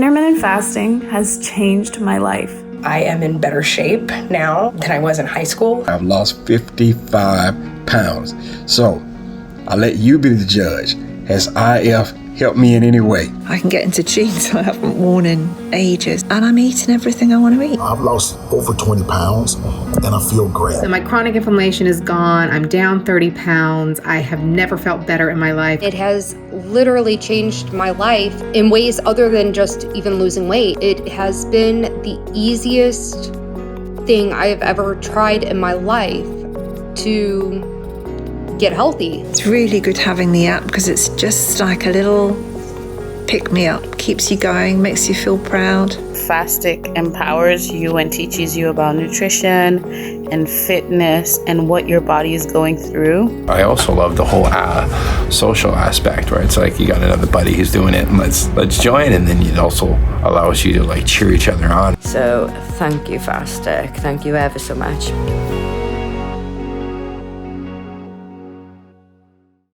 Intermittent fasting has changed my life. I am in better shape now than I was in high school. I've lost 55 pounds. So I'll let you be the judge. Has IF helped me in any way? I can get into jeans I haven't worn in ages, and I'm eating everything I want to eat. I've lost over 20 pounds, and I feel great. So my chronic inflammation is gone. I'm down 30 pounds. I have never felt better in my life. It has literally changed my life in ways other than just even losing weight. It has been the easiest thing I have ever tried in my life to get healthy. It's really good having the app because it's just like a little pick-me-up, keeps you going, makes you feel proud. Fastic empowers you and teaches you about nutrition and fitness and what your body is going through. I also love the whole social aspect, where it's like you got another buddy who's doing it and let's join, and then it also allows you to like cheer each other on. So thank you, Fastic. Thank you ever so much.